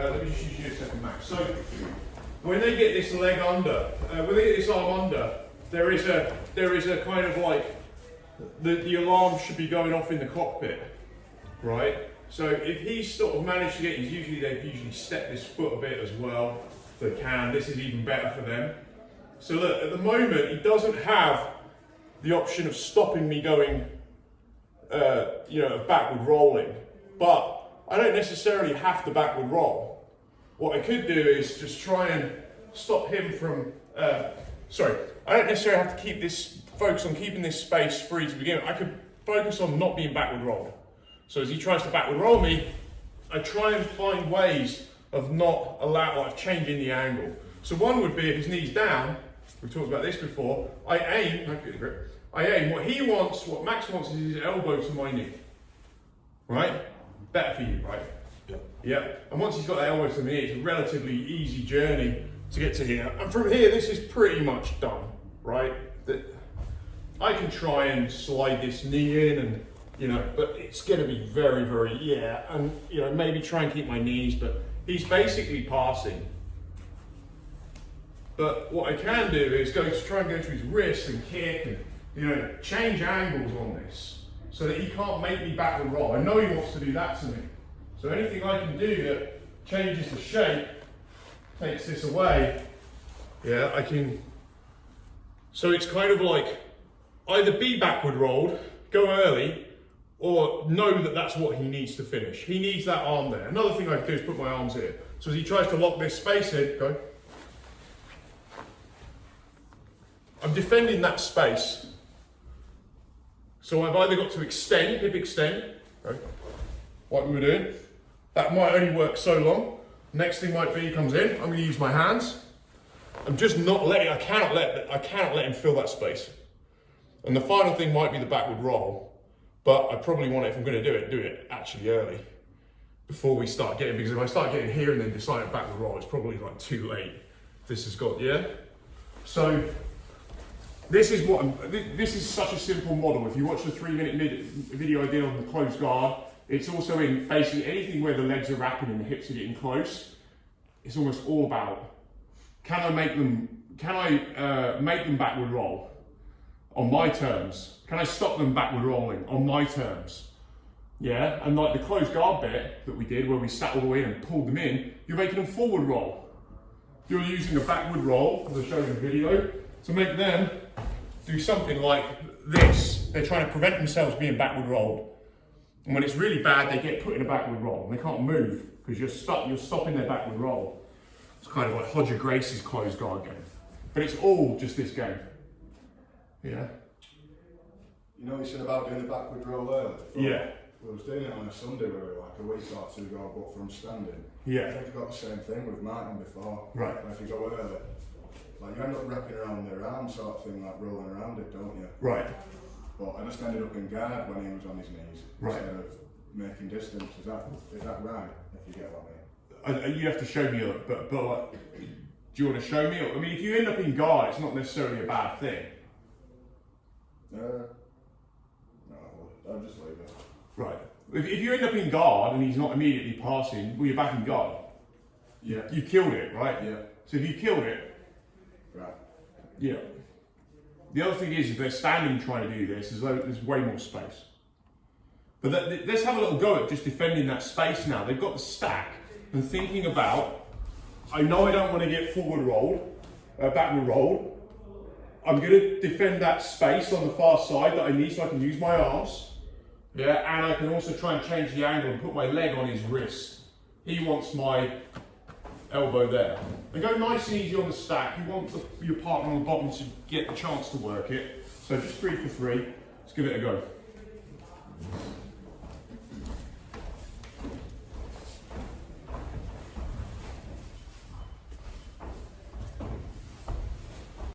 Let me just use you a second, Max. So when they get this leg under, when they get this arm under, there is a kind of like the alarm should be going off in the cockpit, right? So if he's sort of managed to get, they've usually stepped this foot a bit as well. They can. This is even better for them. So look, at the moment he doesn't have the option of stopping me going, backward rolling, but I don't necessarily have to backward roll. What I could do is just try and stop him from, I don't necessarily have to focus on keeping this space free to begin with. I could focus on not being backward rolled. So as he tries to backward roll me, I try and find ways of changing the angle. So one would be if his knee's down, we talked about this before, I aim, what Max wants is his elbow to my knee, right? Better for you, right? Yeah. And once he's got that elbow to the knee, it's a relatively easy journey to get to here. And from here, this is pretty much done, right? I can try and slide this knee in and, but it's going to be very, very, and, maybe try and keep my knees, but he's basically passing. But what I can do is try and go to his wrist and kick and, change angles on this so that he can't make me backward roll. I know he wants to do that to me. So anything I can do that changes the shape, takes this away, I can. So it's kind of like either be backward rolled, go early, or know that that's what he needs to finish. He needs that arm there. Another thing I can do is put my arms here. So as he tries to lock this space in, go. I'm defending that space. So I've either got to extend, hip extend, okay, what we were doing. That might only work so long. Next thing might be he comes in, I'm going to use my hands. I'm just not letting, I cannot let him fill that space. And the final thing might be the backward roll, but I probably want it, if I'm going to do it actually early, before we start getting, because if I start getting here and then decide to backward roll, it's probably like too late. This has got, So, this is such a simple model. If you watch the 3-minute video I did on the closed guard, it's also in basically anything where the legs are wrapping and the hips are getting close. It's almost all about, can I make them backward roll on my terms? Can I stop them backward rolling on my terms? Yeah, and like the closed guard bit that we did where we sat all the way in and pulled them in, you're making them forward roll. You're using a backward roll, as I showed in the video, to make them do something like this. They're trying to prevent themselves being backward rolled. And when it's really bad, they get put in a backward roll. And they can't move because you're stopping their backward roll. It's kind of like Hodger Grace's closed guard game. But it's all just this game. Yeah. You know what you said about doing the backward roll early? Yeah. We was doing it on a Sunday where we were like a week or two ago, but from standing. Yeah. I think I got the same thing with Martin before. Right. If you go early, like you end up wrapping around their arm sort of thing, like rolling around it, don't you? Right. But I just ended up in guard when he was on his knees, right, instead of making distance. Is that right? If you get what I mean. You have to show me, but like, do you want to show me? I mean, if you end up in guard, it's not necessarily a bad thing. No, I'll just leave it. Right. If you end up in guard and he's not immediately passing, well, you're back in guard. Yeah. You killed it, right? Yeah. So if you killed it, right. Yeah. The other thing is, if they're standing trying to do this, there's way more space. But let's have a little go at just defending that space now. They've got the stack and thinking about, I know I don't want to get forward rolled, backward rolled. I'm going to defend that space on the far side that I need so I can use my arms. Yeah, and I can also try and change the angle and put my leg on his wrist. He wants my elbow there. And go nice and easy on the stack. You want your partner on the bottom to get the chance to work it. So just 3 for 3. Let's give it a go.